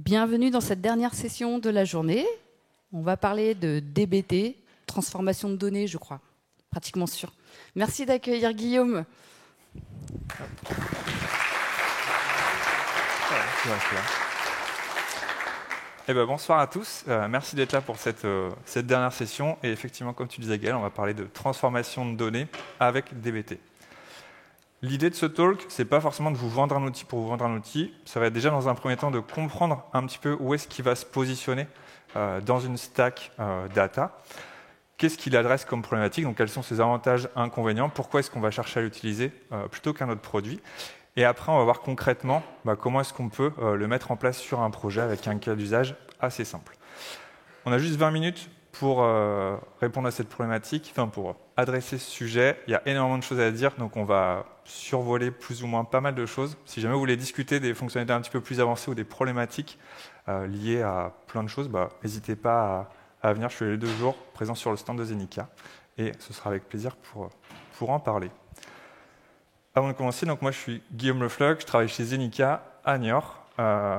Bienvenue dans cette dernière session de la journée. On va parler de DBT, transformation de données, je crois, pratiquement sûr. Merci d'accueillir Guillaume. Bonsoir à tous, merci d'être là pour cette dernière session. Et effectivement, comme tu disais Gaël, on va parler de transformation de données avec DBT. L'idée de ce talk, ce n'est pas forcément de vous vendre un outil pour vous vendre un outil, ça va être déjà dans un premier temps de comprendre un petit peu où est-ce qu'il va se positionner dans une stack data. Qu'est-ce qu'il adresse comme problématique, donc quels sont ses avantages, inconvénients, pourquoi est-ce qu'on va chercher à l'utiliser plutôt qu'un autre produit. Et après, on va voir concrètement comment est-ce qu'on peut le mettre en place sur un projet avec un cas d'usage assez simple. On a juste 20 minutes pour répondre à cette problématique, enfin pour adresser ce sujet. Il y a énormément de choses à dire, donc on va survoler plus ou moins pas mal de choses. Si jamais vous voulez discuter des fonctionnalités un petit peu plus avancées ou des problématiques liées à plein de choses, n'hésitez pas à venir. Je suis les 2 jours présent sur le stand de Zenica et ce sera avec plaisir pour en parler. Avant de commencer, donc moi je suis Guillaume Lefleuc, je travaille chez Zenica à Niort.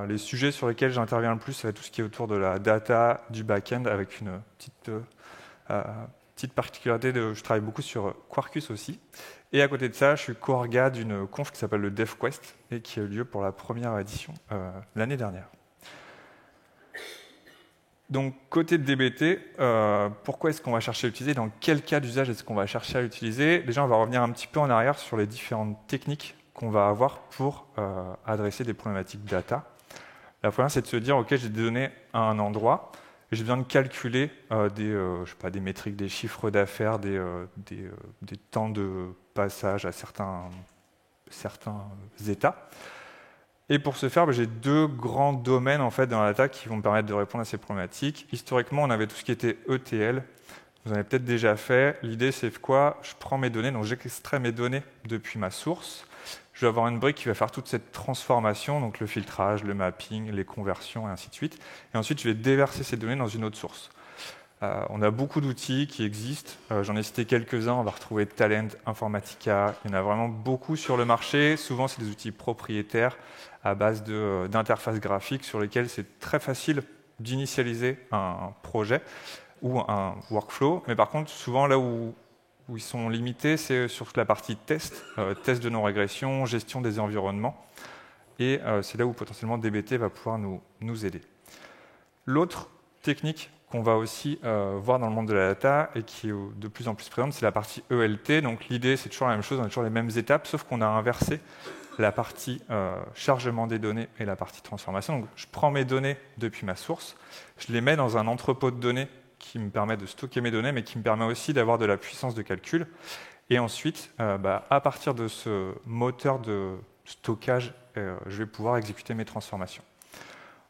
Les sujets sur lesquels j'interviens le plus, c'est tout ce qui est autour de la data, du back-end, avec une petite particularité, je travaille beaucoup sur Quarkus aussi. Et à côté de ça, je suis co-orga d'une conf qui s'appelle le DevQuest et qui a eu lieu pour la première édition l'année dernière. Donc, côté de DBT, pourquoi est-ce qu'on va chercher à l'utiliser? Dans quel cas d'usage est-ce qu'on va chercher à l'utiliser? Déjà, on va revenir un petit peu en arrière sur les différentes techniques qu'on va avoir pour adresser des problématiques data. La première, c'est de se dire, OK, j'ai des données à un endroit, et je viens de calculer des métriques, des chiffres d'affaires, des temps de passage à certains états. Et pour ce faire, j'ai 2 grands domaines en fait, dans la data qui vont me permettre de répondre à ces problématiques. Historiquement, on avait tout ce qui était ETL. Vous en avez peut-être déjà fait. L'idée, c'est quoi? Je prends mes données, donc j'extrais mes données depuis ma source. Je vais avoir une brique qui va faire toute cette transformation, donc le filtrage, le mapping, les conversions, et ainsi de suite. Et ensuite, je vais déverser ces données dans une autre source. On a beaucoup d'outils qui existent. J'en ai cité quelques-uns. On va retrouver Talend, Informatica. Il y en a vraiment beaucoup sur le marché. Souvent, c'est des outils propriétaires à base d'interfaces graphiques sur lesquelles c'est très facile d'initialiser un projet ou un workflow. Mais par contre, souvent, là où ils sont limités, c'est sur la partie test, test de non-régression, gestion des environnements. Et c'est là où potentiellement DBT va pouvoir nous aider. L'autre technique qu'on va aussi voir dans le monde de la data et qui est de plus en plus présente, c'est la partie ELT. Donc l'idée, c'est toujours la même chose, on a toujours les mêmes étapes, sauf qu'on a inversé la partie chargement des données et la partie transformation. Donc je prends mes données depuis ma source, je les mets dans un entrepôt de données qui me permet de stocker mes données, mais qui me permet aussi d'avoir de la puissance de calcul. Et ensuite, à partir de ce moteur de stockage, je vais pouvoir exécuter mes transformations.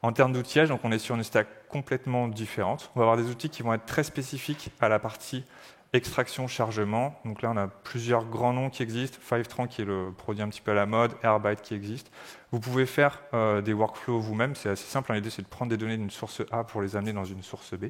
En termes d'outillage, donc on est sur une stack complètement différente. On va avoir des outils qui vont être très spécifiques à la partie extraction, chargement. Donc là, on a plusieurs grands noms qui existent. Fivetran qui est le produit un petit peu à la mode, Airbyte qui existe. Vous pouvez faire des workflows vous-même. C'est assez simple. L'idée, c'est de prendre des données d'une source A pour les amener dans une source B.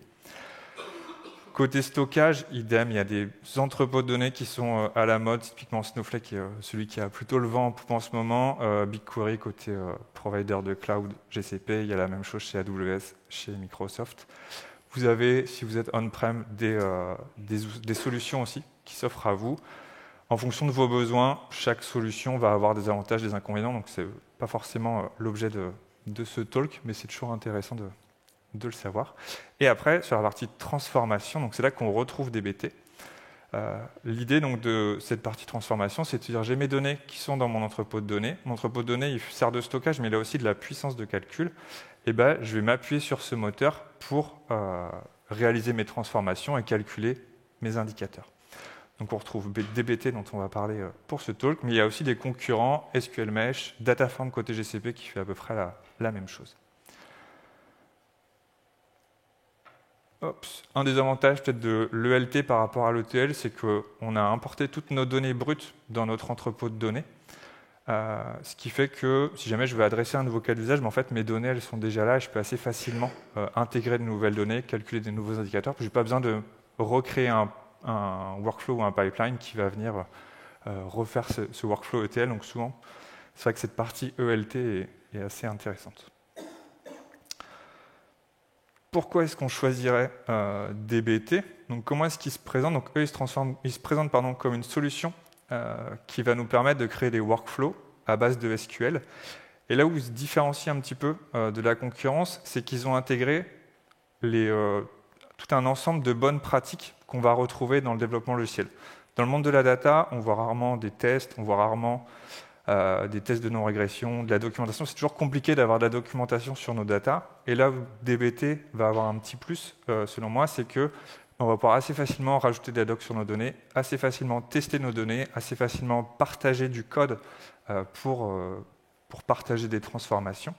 Côté stockage, idem, il y a des entrepôts de données qui sont à la mode, typiquement Snowflake, qui est celui qui a plutôt le vent en poupe en ce moment. BigQuery, côté provider de cloud, GCP, il y a la même chose chez AWS, chez Microsoft. Vous avez, si vous êtes on-prem, des solutions aussi qui s'offrent à vous. En fonction de vos besoins, chaque solution va avoir des avantages, des inconvénients, donc ce n'est pas forcément l'objet de ce talk, mais c'est toujours intéressant de le savoir. Et après, sur la partie transformation, donc c'est là qu'on retrouve DBT. L'idée donc de cette partie transformation, c'est de dire j'ai mes données qui sont dans mon entrepôt de données. Mon entrepôt de données, il sert de stockage, mais il a aussi de la puissance de calcul. Et je vais m'appuyer sur ce moteur pour réaliser mes transformations et calculer mes indicateurs. Donc on retrouve DBT dont on va parler pour ce talk, mais il y a aussi des concurrents, SQL Mesh, Dataform côté GCP qui fait à peu près la même chose. Un des avantages peut-être de l'ELT par rapport à l'ETL, c'est qu'on a importé toutes nos données brutes dans notre entrepôt de données. Ce qui fait que si jamais je veux adresser un nouveau cas d'usage, en fait, mes données elles sont déjà là et je peux assez facilement intégrer de nouvelles données, calculer des nouveaux indicateurs. Je n'ai pas besoin de recréer un workflow ou un pipeline qui va venir refaire ce workflow ETL. Donc souvent, c'est vrai que cette partie ELT est assez intéressante. pourquoi est-ce qu'on choisirait DBT? Donc, comment est-ce qu'ils se présentent? Donc, eux, ils se présentent comme une solution qui va nous permettre de créer des workflows à base de SQL. Et là où ils se différencient un petit peu de la concurrence, c'est qu'ils ont intégré tout un ensemble de bonnes pratiques qu'on va retrouver dans le développement logiciel. Dans le monde de la data, on voit rarement des tests, on voit rarement des tests de non-régression, de la documentation. C'est toujours compliqué d'avoir de la documentation sur nos datas. Et là où DBT va avoir un petit plus, selon moi, c'est que on va pouvoir assez facilement rajouter de la doc sur nos données, assez facilement tester nos données, assez facilement partager du code pour partager des transformations.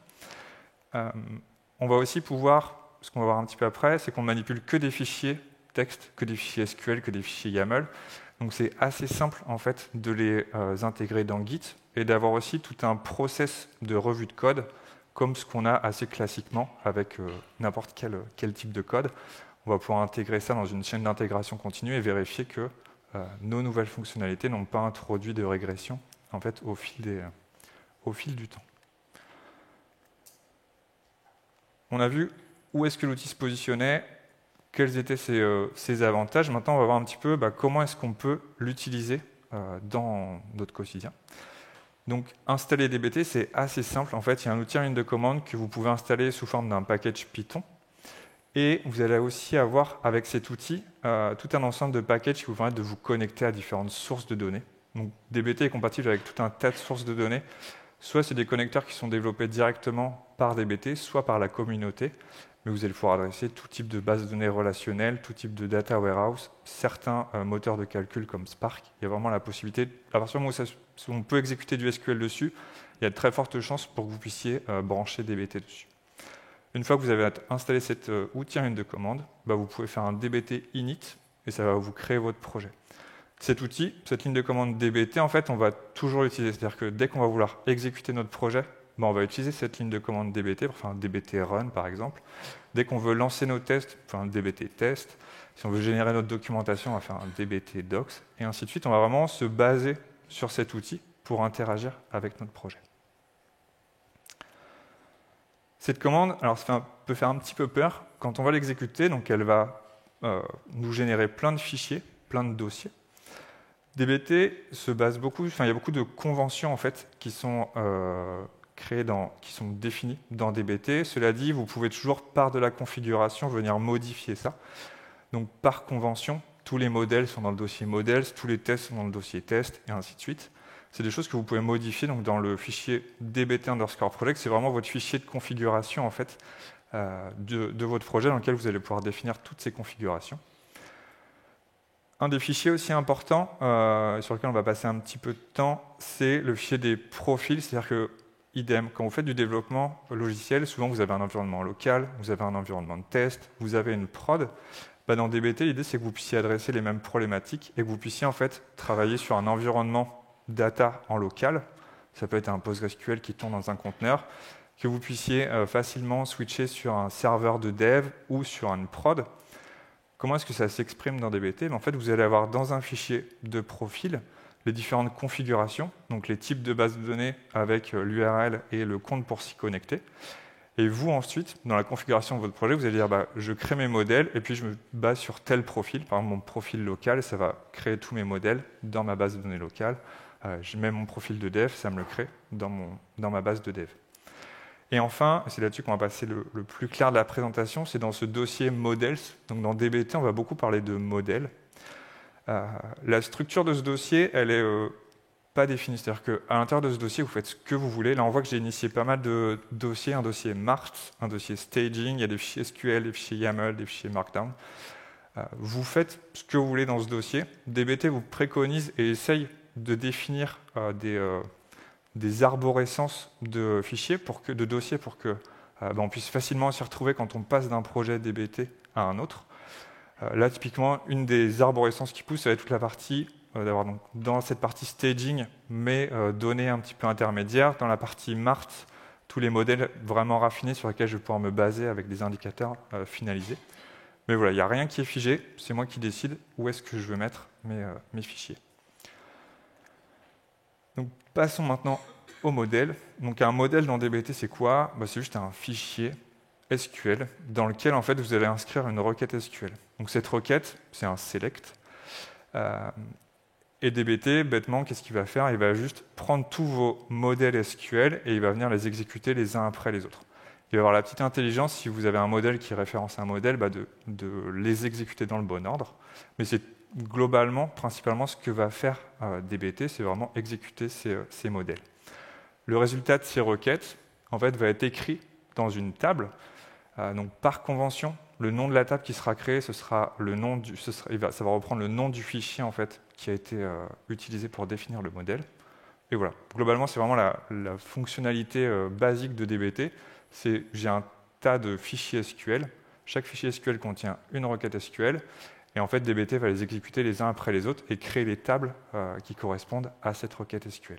On va aussi pouvoir, ce qu'on va voir un petit peu après, c'est qu'on ne manipule que des fichiers texte, que des fichiers SQL, que des fichiers YAML. Donc c'est assez simple en fait de les intégrer dans Git et d'avoir aussi tout un process de revue de code comme ce qu'on a assez classiquement avec n'importe quel type de code. On va pouvoir intégrer ça dans une chaîne d'intégration continue et vérifier que nos nouvelles fonctionnalités n'ont pas introduit de régression en fait, au fil du temps. On a vu où est-ce que l'outil se positionnait, quels étaient ses avantages. Maintenant, on va voir un petit peu comment est-ce qu'on peut l'utiliser dans notre quotidien. Donc, installer DBT, c'est assez simple. En fait, il y a un outil en ligne de commande que vous pouvez installer sous forme d'un package Python. Et vous allez aussi avoir, avec cet outil, tout un ensemble de packages qui vous permettent de vous connecter à différentes sources de données. Donc, DBT est compatible avec tout un tas de sources de données. Soit c'est des connecteurs qui sont développés directement par DBT, soit par la communauté. Mais vous allez pouvoir adresser tout type de base de données relationnelles, tout type de data warehouse, certains moteurs de calcul comme Spark. Il y a vraiment la possibilité, à partir du moment où on peut exécuter du SQL dessus, il y a de très fortes chances pour que vous puissiez brancher DBT dessus. Une fois que vous avez installé cet outil en ligne de commande, vous pouvez faire un DBT init et ça va vous créer votre projet. Cet outil, cette ligne de commande DBT, en fait, on va toujours l'utiliser. C'est-à-dire que dès qu'on va vouloir exécuter notre projet, on va utiliser cette ligne de commande DBT pour faire un DBT run, par exemple. Dès qu'on veut lancer nos tests, on fait un DBT test. Si on veut générer notre documentation, on va faire un DBT docs, et ainsi de suite. On va vraiment se baser sur cet outil pour interagir avec notre projet. Cette commande, alors ça peut faire un petit peu peur. Quand on va l'exécuter, donc elle va nous générer plein de fichiers, plein de dossiers. DBT se base beaucoup, il y a beaucoup de conventions en fait qui sont qui sont définies dans DBT. Cela dit, vous pouvez toujours par de la configuration venir modifier ça. Donc par convention, tous les modèles sont dans le dossier models, tous les tests sont dans le dossier test, et ainsi de suite. C'est des choses que vous pouvez modifier donc dans le fichier dbt_project. C'est vraiment votre fichier de configuration en fait de votre projet dans lequel vous allez pouvoir définir toutes ces configurations. Un des fichiers aussi importants, sur lequel on va passer un petit peu de temps, c'est le fichier des profils. C'est-à-dire que, idem, quand vous faites du développement logiciel, souvent vous avez un environnement local, vous avez un environnement de test, vous avez une prod. Dans DBT, l'idée c'est que vous puissiez adresser les mêmes problématiques et que vous puissiez en fait travailler sur un environnement data en local. Ça peut être un PostgreSQL qui tourne dans un conteneur, que vous puissiez facilement switcher sur un serveur de dev ou sur une prod. Comment est-ce que ça s'exprime dans DBT? En fait, vous allez avoir dans un fichier de profil les différentes configurations, donc les types de bases de données avec l'URL et le compte pour s'y connecter. Et vous, ensuite, dans la configuration de votre projet, vous allez dire je crée mes modèles et puis je me base sur tel profil, par exemple mon profil local, ça va créer tous mes modèles dans ma base de données locale. Je mets mon profil de dev, ça me le crée dans ma base de dev. Et enfin, c'est là-dessus qu'on va passer le plus clair de la présentation, c'est dans ce dossier models. Donc dans DBT, on va beaucoup parler de modèles. La structure de ce dossier, elle est pas définie. C'est-à-dire qu'à l'intérieur de ce dossier, vous faites ce que vous voulez. Là, on voit que j'ai initié pas mal de dossiers, un dossier Mart, un dossier Staging, il y a des fichiers SQL, des fichiers YAML, des fichiers Markdown. Vous faites ce que vous voulez dans ce dossier. DBT vous préconise et essaye de définir des arborescences de fichiers, de dossiers, pour que on puisse facilement s'y retrouver quand on passe d'un projet DBT à un autre. Là, typiquement, une des arborescences qui pousse, ça va être toute la partie, d'avoir donc dans cette partie staging, mais données un petit peu intermédiaires, dans la partie Mart, tous les modèles vraiment raffinés sur lesquels je vais pouvoir me baser avec des indicateurs finalisés. Mais voilà, il n'y a rien qui est figé, c'est moi qui décide où est-ce que je veux mettre mes fichiers. Donc, passons maintenant au modèle. Donc un modèle dans DBT, c'est quoi? C'est juste un fichier SQL dans lequel en fait, vous allez inscrire une requête SQL. Donc cette requête, c'est un select. Et DBT, bêtement, qu'est-ce qu'il va faire? Il va juste prendre tous vos modèles SQL et il va venir les exécuter les uns après les autres. Il va avoir la petite intelligence, si vous avez un modèle qui référence un modèle, de les exécuter dans le bon ordre. Mais c'est globalement, principalement, ce que va faire DBT, c'est vraiment exécuter ces modèles. Le résultat de ces requêtes, en fait, va être écrit dans une table. Donc, par convention, le nom de la table qui sera créée, ce sera le nom ça va reprendre le nom du fichier en fait, qui a été utilisé pour définir le modèle. Et voilà, globalement, c'est vraiment la fonctionnalité basique de DBT. J'ai un tas de fichiers SQL. Chaque fichier SQL contient une requête SQL. Et en fait, DBT va les exécuter les uns après les autres et créer les tables qui correspondent à cette requête SQL.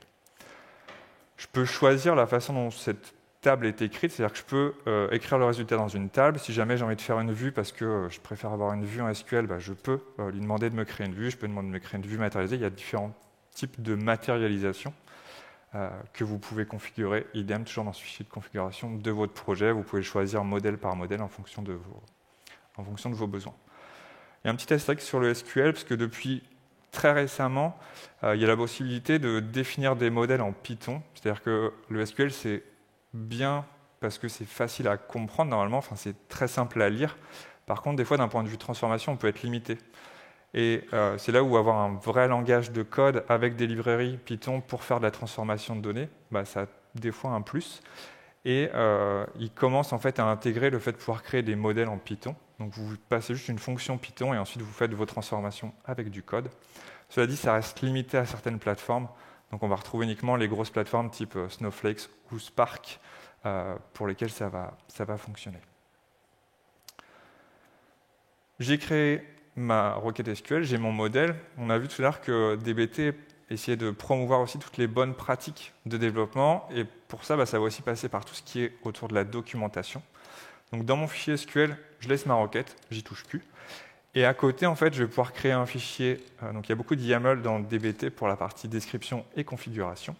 Je peux choisir la façon dont cette table est écrite, c'est-à-dire que je peux écrire le résultat dans une table. Si jamais j'ai envie de faire une vue parce que je préfère avoir une vue en SQL, je peux lui demander de me créer une vue. Je peux demander de me créer une vue matérialisée. Il y a différents types de matérialisation que vous pouvez configurer, idem, toujours dans ce fichier de configuration de votre projet. Vous pouvez choisir modèle par modèle en fonction de vos besoins. Il y a un petit astérisque sur le SQL, parce que depuis très récemment, il y a la possibilité de définir des modèles en Python. C'est-à-dire que le SQL, c'est bien parce que c'est facile à comprendre normalement, enfin, c'est très simple à lire. Par contre, des fois, d'un point de vue transformation, on peut être limité. Et c'est là où avoir un vrai langage de code avec des librairies Python pour faire de la transformation de données, ça a des fois un plus. Et il commence en fait à intégrer le fait de pouvoir créer des modèles en Python. Donc vous passez juste une fonction Python et ensuite vous faites vos transformations avec du code. Cela dit, ça reste limité à certaines plateformes. Donc on va retrouver uniquement les grosses plateformes type Snowflake ou Spark pour lesquelles ça va fonctionner. J'ai créé ma requête SQL, j'ai mon modèle. On a vu tout à l'heure que DBT essayait de promouvoir aussi toutes les bonnes pratiques de développement. Et pour ça, ça va aussi passer par tout ce qui est autour de la documentation. Donc dans mon fichier SQL, je laisse ma requête, j'y touche plus. Et à côté, en fait, je vais pouvoir créer un fichier. Donc il y a beaucoup de YAML dans DBT pour la partie description et configuration.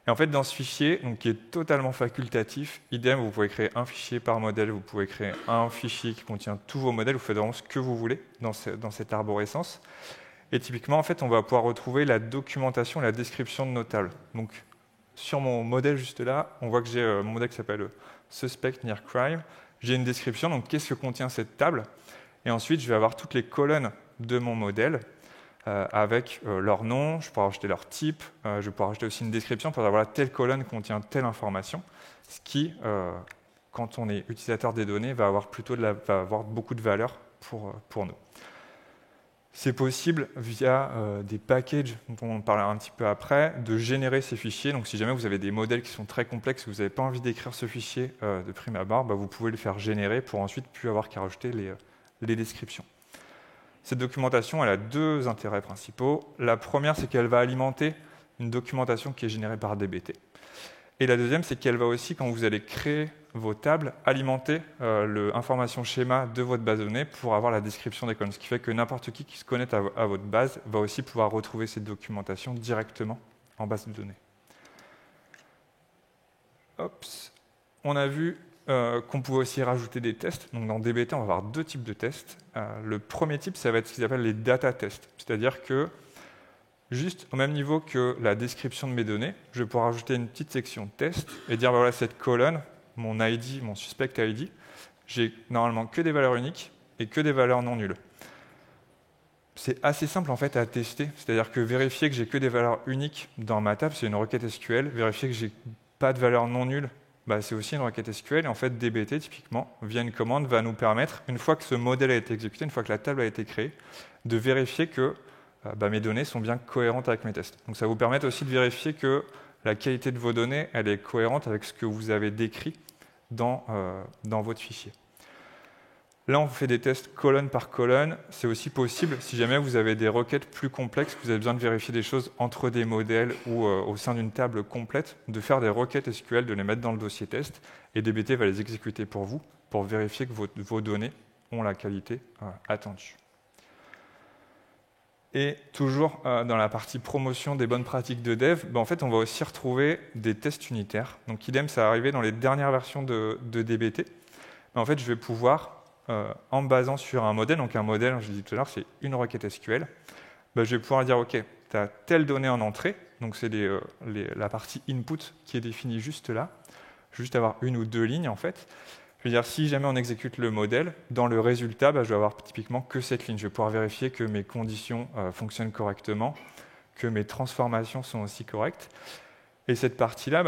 Et en fait, dans ce fichier, donc, qui est totalement facultatif, idem, vous pouvez créer un fichier par modèle, vous pouvez créer un fichier qui contient tous vos modèles, vous faites vraiment ce que vous voulez dans cette arborescence. Et typiquement, en fait, on va pouvoir retrouver la documentation et la description de nos tables. Donc, sur mon modèle juste là, on voit que j'ai mon modèle qui s'appelle Suspect Near Crime. J'ai une description, donc qu'est-ce que contient cette table? Et ensuite, je vais avoir toutes les colonnes de mon modèle avec leur nom, je pourrais rajouter leur type, je vais pouvoir rajouter aussi une description pour dire voilà, telle colonne contient telle information, ce qui, quand on est utilisateur des données, va avoir beaucoup de valeur pour nous. C'est possible via des packages, dont on parlera un petit peu après, de générer ces fichiers. Donc si jamais vous avez des modèles qui sont très complexes et que vous n'avez pas envie d'écrire ce fichier de prime abord, vous pouvez le faire générer pour ensuite plus avoir qu'à rajouter les descriptions. Cette documentation, elle a deux intérêts principaux. La première, c'est qu'elle va alimenter une documentation qui est générée par DBT. Et la deuxième, c'est qu'elle va aussi, quand vous allez créer vos tables, alimenter l'information schéma de votre base de données pour avoir la description des colonnes. Ce qui fait que n'importe qui se connecte à votre base va aussi pouvoir retrouver cette documentation directement en base de données. On a vu qu'on pouvait aussi rajouter des tests. Donc dans DBT, on va avoir deux types de tests. Le premier type, ça va être ce qu'ils appellent les data tests. C'est-à-dire que, juste au même niveau que la description de mes données, je vais pouvoir rajouter une petite section test et dire voilà, cette colonne, mon ID, mon suspect ID, j'ai normalement que des valeurs uniques et que des valeurs non nulles. C'est assez simple en fait à tester. C'est-à-dire que vérifier que j'ai que des valeurs uniques dans ma table, c'est une requête SQL. Vérifier que j'ai pas de valeurs non nulles, c'est aussi une requête SQL. Et en fait, DBT, typiquement, via une commande, va nous permettre, une fois que ce modèle a été exécuté, une fois que la table a été créée, de vérifier que mes données sont bien cohérentes avec mes tests. Donc ça vous permet aussi de vérifier que la qualité de vos données, elle est cohérente avec ce que vous avez décrit dans votre fichier. Là, on fait des tests colonne par colonne. C'est aussi possible, si jamais vous avez des requêtes plus complexes, que vous avez besoin de vérifier des choses entre des modèles ou au sein d'une table complète, de faire des requêtes SQL, de les mettre dans le dossier test, et DBT va les exécuter pour vous, pour vérifier que vos données ont la qualité attendue. Et toujours dans la partie promotion des bonnes pratiques de dev, en fait, on va aussi retrouver des tests unitaires. Donc idem, ça arrivé dans les dernières versions de DBT. en fait, je vais pouvoir, en me basant sur un modèle, donc un modèle, je l'ai dit tout à l'heure, c'est une requête SQL, je vais pouvoir dire, OK, tu as telle donnée en entrée, donc c'est la partie input qui est définie juste là, juste avoir une ou deux lignes en fait. Je veux dire, si jamais on exécute le modèle, dans le résultat, je vais avoir typiquement que cette ligne. Je vais pouvoir vérifier que mes conditions fonctionnent correctement, que mes transformations sont aussi correctes. Et cette partie-là,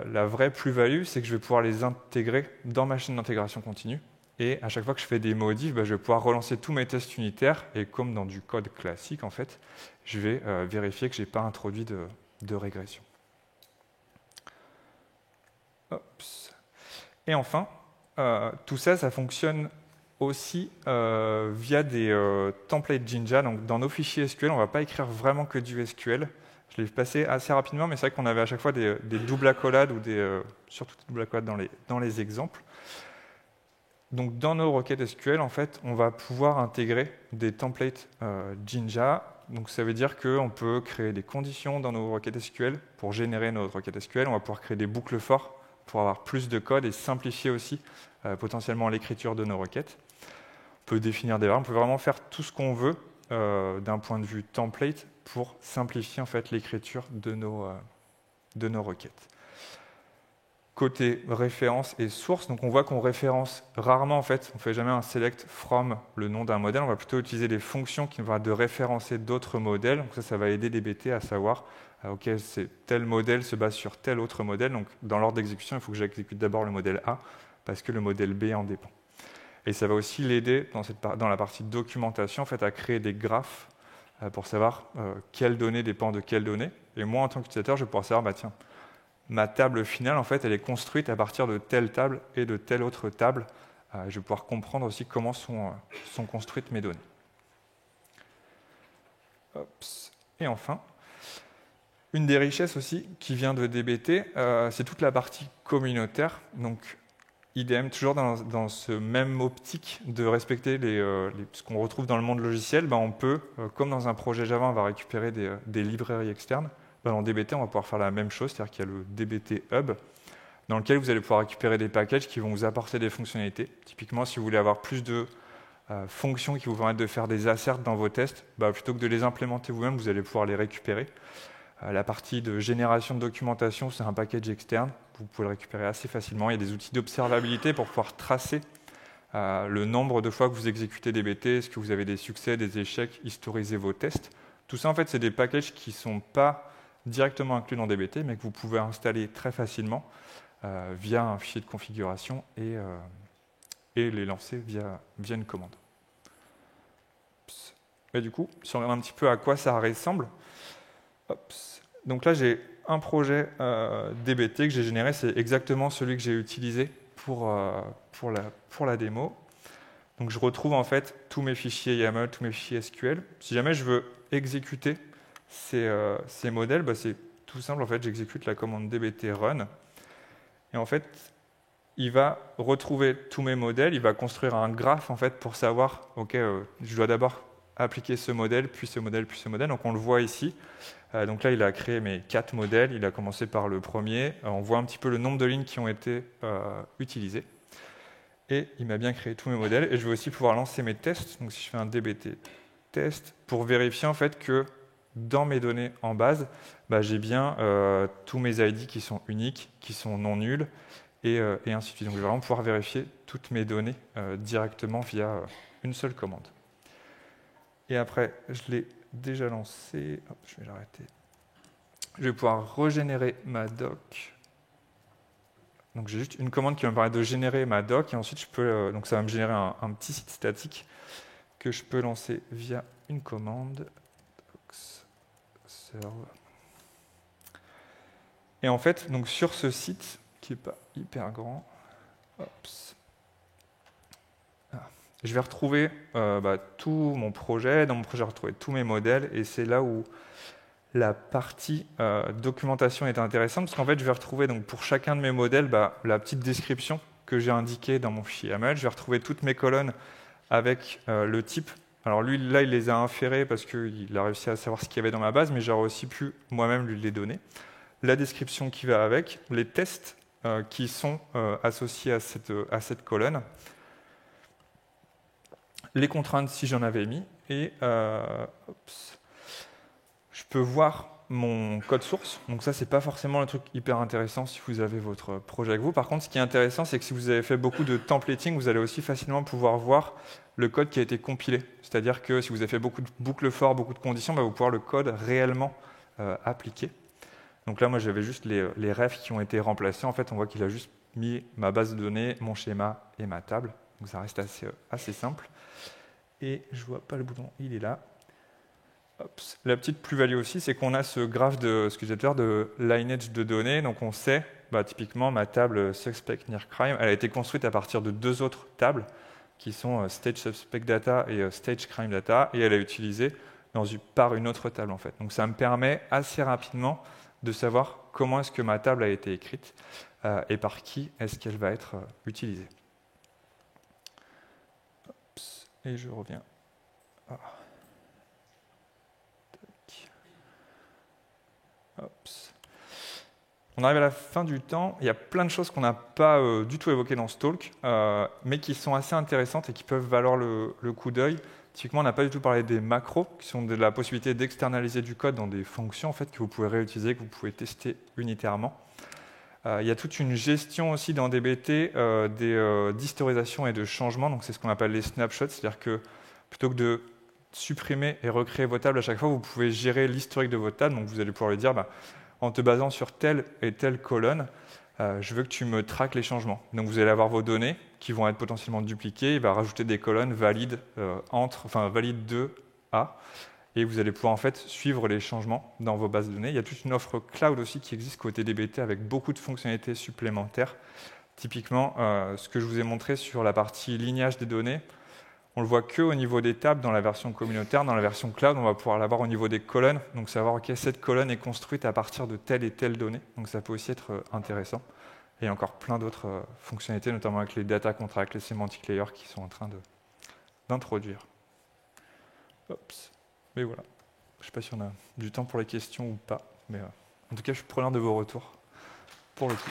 la vraie plus-value, c'est que je vais pouvoir les intégrer dans ma chaîne d'intégration continue. Et à chaque fois que je fais des modifs, je vais pouvoir relancer tous mes tests unitaires. Et comme dans du code classique, en fait, je vais vérifier que je n'ai pas introduit de régression. Oups. Et enfin, tout ça, ça fonctionne aussi via des templates Jinja. Donc, dans nos fichiers SQL, on ne va pas écrire vraiment que du SQL. Je l'ai passé assez rapidement, mais c'est vrai qu'on avait à chaque fois des doubles accolades ou surtout des doubles accolades dans les exemples. Donc, dans nos requêtes SQL, en fait, on va pouvoir intégrer des templates Jinja. Donc, ça veut dire qu'on peut créer des conditions dans nos requêtes SQL pour générer notre requête SQL. On va pouvoir créer des boucles for pour avoir plus de code et simplifier aussi potentiellement l'écriture de nos requêtes. On peut définir des variables, on peut vraiment faire tout ce qu'on veut d'un point de vue template pour simplifier en fait l'écriture de nos requêtes. Côté référence et source, donc on voit qu'on référence rarement en fait, on ne fait jamais un select from le nom d'un modèle, on va plutôt utiliser des fonctions qui vont de référencer d'autres modèles. Donc ça va aider DBT à savoir ok, tel modèle se base sur tel autre modèle, donc dans l'ordre d'exécution, il faut que j'exécute d'abord le modèle A parce que le modèle B en dépend. Et ça va aussi l'aider dans la partie documentation en fait, à créer des graphes pour savoir quelle donnée dépend de quelle donnée. Et moi, en tant qu'utilisateur, je vais pouvoir savoir, tiens, ma table finale, en fait, elle est construite à partir de telle table et de telle autre table. Je vais pouvoir comprendre aussi comment sont construites mes données. Oups. Et enfin, une des richesses aussi qui vient de DBT, c'est toute la partie communautaire. Donc, idem, toujours dans ce même optique de respecter ce qu'on retrouve dans le monde logiciel, on peut, comme dans un projet Java, on va récupérer des librairies externes. Dans DBT, on va pouvoir faire la même chose, c'est-à-dire qu'il y a le DBT Hub, dans lequel vous allez pouvoir récupérer des packages qui vont vous apporter des fonctionnalités. Typiquement, si vous voulez avoir plus de fonctions qui vous permettent de faire des asserts dans vos tests, plutôt que de les implémenter vous-même, vous allez pouvoir les récupérer. La partie de génération de documentation, c'est un package externe. Vous pouvez le récupérer assez facilement. Il y a des outils d'observabilité pour pouvoir tracer le nombre de fois que vous exécutez DBT, est-ce que vous avez des succès, des échecs, historiser vos tests. Tout ça, en fait, c'est des packages qui ne sont pas directement inclus dans DBT, mais que vous pouvez installer très facilement via un fichier de configuration et les lancer via une commande. Et du coup, si on regarde un petit peu à quoi ça ressemble, donc là, j'ai un projet DBT que j'ai généré, c'est exactement celui que j'ai utilisé pour la démo. Donc je retrouve en fait tous mes fichiers YAML, tous mes fichiers SQL. Si jamais je veux exécuter ces modèles, c'est tout simple, en fait, j'exécute la commande dbt run. Et en fait, il va retrouver tous mes modèles, il va construire un graphe en fait, pour savoir, ok, je dois d'abord appliquer ce modèle, puis ce modèle, puis ce modèle. Donc on le voit ici. Donc là, il a créé mes 4 modèles. Il a commencé par le premier. On voit un petit peu le nombre de lignes qui ont été utilisées. Et il m'a bien créé tous mes modèles. Et je vais aussi pouvoir lancer mes tests. Donc si je fais un dbt test, pour vérifier en fait que dans mes données en base, j'ai bien tous mes ID qui sont uniques, qui sont non nuls, et ainsi de suite. Donc je vais vraiment pouvoir vérifier toutes mes données directement via une seule commande. Et après, je l'ai déjà lancé. Hop, je vais l'arrêter. Je vais pouvoir régénérer ma doc. Donc j'ai juste une commande qui va me permettre de générer ma doc, et ensuite donc ça va me générer un petit site statique que je peux lancer via une commande. Et en fait, donc sur ce site, qui n'est pas hyper grand, je vais retrouver tout mon projet. Dans mon projet, je vais retrouver tous mes modèles, et c'est là où la partie documentation est intéressante, parce qu'en fait, je vais retrouver donc, pour chacun de mes modèles la petite description que j'ai indiquée dans mon fichier YAML. Je vais retrouver toutes mes colonnes avec le type. Alors lui, là, il les a inférés parce qu'il a réussi à savoir ce qu'il y avait dans ma base, mais j'aurais aussi pu moi-même lui les donner. La description qui va avec, les tests qui sont associées à cette colonne, les contraintes si j'en avais mis, et je peux voir mon code source. Donc ça, c'est pas forcément le truc hyper intéressant si vous avez votre projet avec vous. Par contre, ce qui est intéressant, c'est que si vous avez fait beaucoup de templating, vous allez aussi facilement pouvoir voir le code qui a été compilé. C'est-à-dire que si vous avez fait beaucoup de boucles for, beaucoup de conditions, vous pouvoir le code réellement appliquer. Donc là, moi, j'avais juste les refs qui ont été remplacés. En fait, on voit qu'il a juste mis ma base de données, mon schéma et ma table. Donc ça reste assez simple. Et je vois pas le bouton, il est là. Ops. La petite plus-value aussi, c'est qu'on a ce graphe de ce que j'ai dit de lineage de données. Donc on sait, typiquement, ma table suspect near crime, elle a été construite à partir de 2 autres tables qui sont stage suspect data et stage crime data, et elle est utilisée par une autre table en fait. Donc ça me permet assez rapidement de savoir comment est-ce que ma table a été écrite et par qui est-ce qu'elle va être utilisée. Ops. Et je reviens. Ops. On arrive à la fin du temps. Il y a plein de choses qu'on n'a pas du tout évoquées dans ce talk, mais qui sont assez intéressantes et qui peuvent valoir le coup d'œil. Typiquement, on n'a pas du tout parlé des macros, qui sont de la possibilité d'externaliser du code dans des fonctions en fait, que vous pouvez réutiliser, que vous pouvez tester unitairement. Il y a toute une gestion aussi dans DBT d'historisation et de changement. Donc c'est ce qu'on appelle les snapshots, c'est-à-dire que plutôt que de supprimer et recréer vos tables à chaque fois, vous pouvez gérer l'historique de votre table. Donc vous allez pouvoir lui dire, en te basant sur telle et telle colonne, je veux que tu me traques les changements. Donc vous allez avoir vos données qui vont être potentiellement dupliquées. Il va rajouter des colonnes valides valides 2A. Et vous allez pouvoir en fait suivre les changements dans vos bases de données. Il y a toute une offre cloud aussi qui existe côté DBT avec beaucoup de fonctionnalités supplémentaires. Typiquement, ce que je vous ai montré sur la partie lignage des données, on le voit qu'au niveau des tables dans la version communautaire. Dans la version cloud, on va pouvoir l'avoir au niveau des colonnes. Donc savoir, OK, cette colonne est construite à partir de telle et telle donnée. Donc ça peut aussi être intéressant. Et il y a encore plein d'autres fonctionnalités, notamment avec les data contracts, les semantic layers qui sont en train d'introduire. Mais voilà. Je ne sais pas si on a du temps pour les questions ou pas. Mais en tout cas, je suis preneur de vos retours pour le coup.